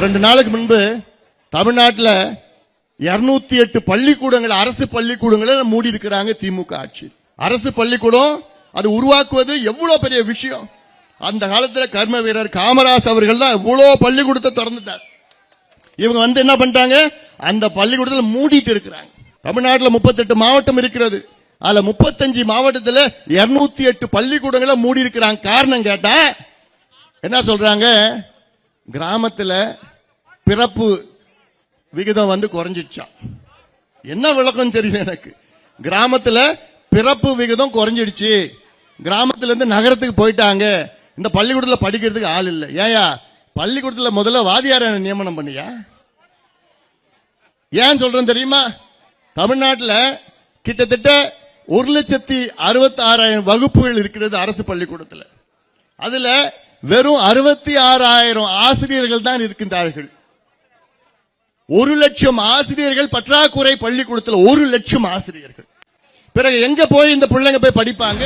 2 நாளுக்கு முன்பு தமிழ்நாட்டில் 208 பள்ளிக்கூடங்கள் அரசு பள்ளிக்கூடங்களை மூடி இருக்கிறாங்க திமுக ஆட்சி. அரசு பள்ளிக்கூடம் அது உருவாக்குவது எவ்வளவு பெரிய விஷயம். அந்த காலத்தில் கர்ம வீரர் காமராஜ் அவர்கள் தான் எவ்வளவு பள்ளிக்கூடத்தை திறந்துட்டார். இவங்க என்ன பண்ணிட்டாங்க, அந்த பள்ளிக்கூடத்தில் மூடிட்டு இருக்கிறாங்க. தமிழ்நாட்டில் 38 மாவட்டம் இருக்கிறது. அதுல 35 மாவட்டத்தில் 208 பள்ளிக்கூடங்களை மூடி இருக்கிறாங்க. காரணம் கேட்டா என்ன சொல்றாங்க, கிராமத்தில் பிறப்பு விகிதம் குறைஞ்சிடுச்சான். என்ன விளக்கம் தெரியல எனக்கு. கிராமத்தில் பிறப்பு விகிதம் குறைஞ்சிடுச்சு, கிராமத்திலிருந்து நகரத்துக்கு போயிட்டாங்க, இந்த பள்ளிக்கூடத்தில் படிக்கிறதுக்கு ஆள் இல்லை. ஏயா பள்ளிக்கூடத்தில் முதல்ல வாதியார நியமனம் பண்ணியா? ஏன் சொல்றேன் தெரியுமா? தமிழ்நாட்டில் கிட்டத்தட்ட 1,66,000 வகுப்புகள் இருக்கிறது அரசு பள்ளிக்கூடத்தில். அதுல வெறும் 66,000 ஆசிரியர்கள் தான் இருக்கின்றார்கள். 1,00,000 ஆசிரியர்கள் பற்றாக்குறை பள்ளிக்கூடத்தில். 1,00,000 ஆசிரியர்கள். பிறகு எங்க போய் இந்த பிள்ளைங்க போய் படிப்பாங்க?